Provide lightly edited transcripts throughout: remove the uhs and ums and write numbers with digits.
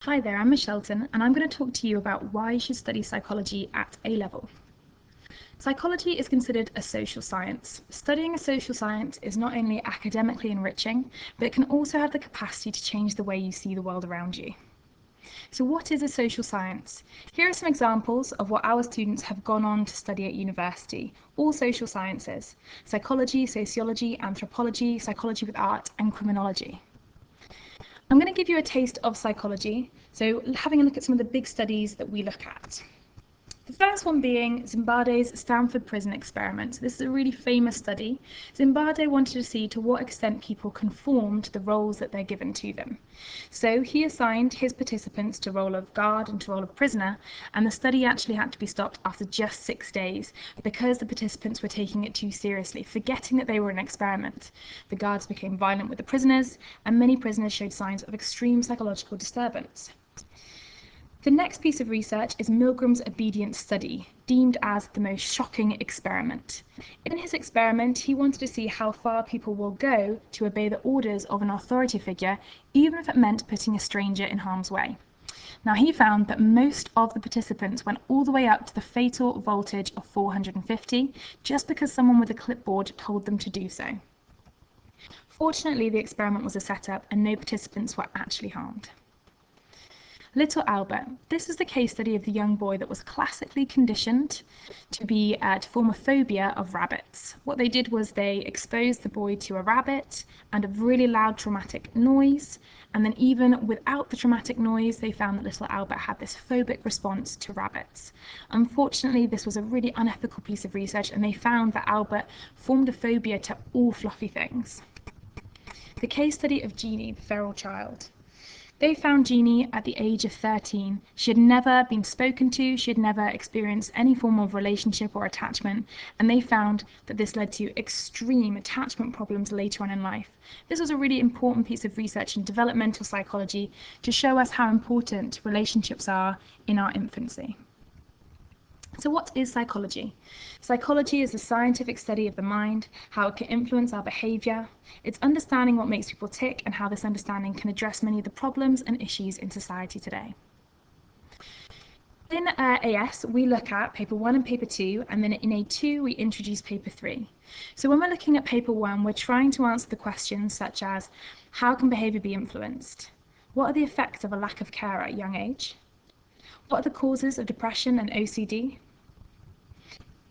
Hi there, I'm Miss Shelton, and I'm going to talk to you about why you should study psychology at A level. Psychology is considered a social science. Studying a social science is not only academically enriching, but it can also have the capacity to change the way you see the world around you. So, what is a social science? Here are some examples of what our students have gone on to study at university, all social sciences: psychology, sociology, anthropology, psychology with art, and criminology. I'm going to give you a taste of psychology, so having a look at some of the big studies that we look at. The first one being Zimbardo's Stanford prison experiment. This is a really famous study. Zimbardo wanted to see to what extent people conform to the roles that they're given to them. So he assigned his participants to role of guard and to role of prisoner, and the study actually had to be stopped after just 6 days because the participants were taking it too seriously, forgetting that they were an experiment. The guards became violent with the prisoners, and many prisoners showed signs of extreme psychological disturbance. The next piece of research is Milgram's obedience study, deemed as the most shocking experiment. In his experiment, he wanted to see how far people will go to obey the orders of an authority figure, even if it meant putting a stranger in harm's way. Now, he found that most of the participants went all the way up to the fatal voltage of 450 just because someone with a clipboard told them to do so. Fortunately, the experiment was a setup and no participants were actually harmed. Little Albert. This is the case study of the young boy that was classically conditioned to form a phobia of rabbits. What they did was they exposed the boy to a rabbit and a really loud traumatic noise, and then even without the traumatic noise, they found that little Albert had this phobic response to rabbits. Unfortunately, this was a really unethical piece of research, and they found that Albert formed a phobia to all fluffy things. The case study of Genie, the feral child. They found Jeannie at the age of 13. She had never been spoken to, she had never experienced any form of relationship or attachment, and they found that this led to extreme attachment problems later on in life. This was a really important piece of research in developmental psychology to show us how important relationships are in our infancy. So what is psychology? Psychology is the scientific study of the mind, how it can influence our behaviour. It's understanding what makes people tick and how this understanding can address many of the problems and issues in society today. In AS, we look at paper 1 and paper 2, and then in A2, we introduce paper 3. So when we're looking at paper 1, we're trying to answer the questions such as, how can behaviour be influenced? What are the effects of a lack of care at a young age? What are the causes of depression and OCD?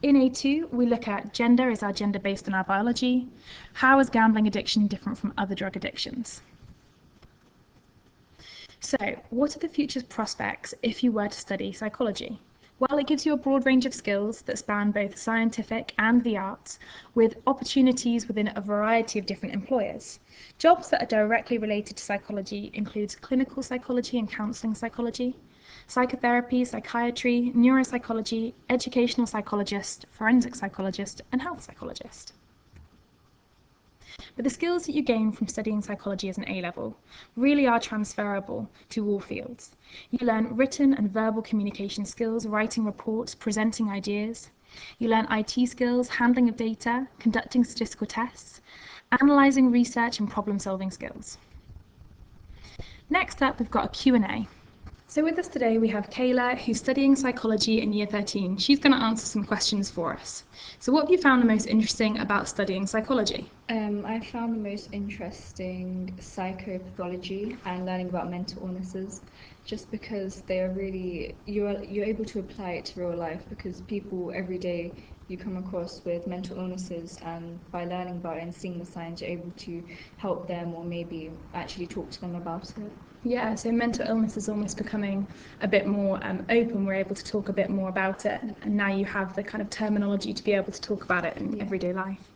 In A2, we look at gender. Is our gender based on our biology? How is gambling addiction different from other drug addictions? So, what are the future prospects if you were to study psychology? Well, it gives you a broad range of skills that span both scientific and the arts, with opportunities within a variety of different employers. Jobs that are directly related to psychology includes clinical psychology and counselling psychology, psychotherapy, psychiatry, neuropsychology, educational psychologist, forensic psychologist, and health psychologist. But the skills that you gain from studying psychology as an A-level really are transferable to all fields. You learn written and verbal communication skills, writing reports, presenting ideas. You learn IT skills, handling of data, conducting statistical tests, analysing research and problem-solving skills. Next up, we've got a Q&A. So with us today, we have Kayla, who's studying psychology in year 13. She's going to answer some questions for us. So what have you found the most interesting about studying psychology? I found the most interesting psychopathology and learning about mental illnesses, just because they are really you're able to apply it to real life, because people every day you come across with mental illnesses, and by learning about it and seeing the signs, you're able to help them or maybe actually talk to them about it. Yeah, so mental illness is almost becoming a bit more open. We're able to talk a bit more about it, and now you have the kind of terminology to be able to talk about it in everyday life.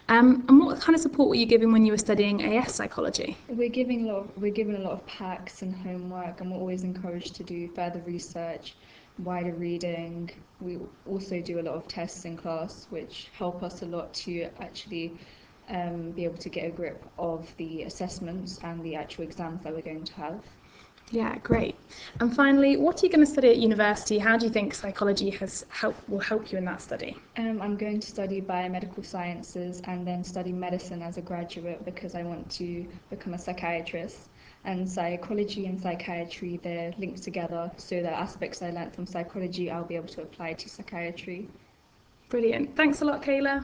And what kind of support were you given when you were studying AS psychology? We're given a lot of packs and homework, and we're always encouraged to do further research, wider reading. We also do a lot of tests in class, which help us a lot to actually be able to get a grip of the assessments and the actual exams that we're going to have. Yeah, great. And finally, what are you going to study at university? How do you think psychology will help you in that study? I'm going to study biomedical sciences and then study medicine as a graduate, because I want to become a psychiatrist. And psychology and psychiatry, they're linked together. So the aspects I learned from psychology, I'll be able to apply to psychiatry. Brilliant. Thanks a lot, Kayla.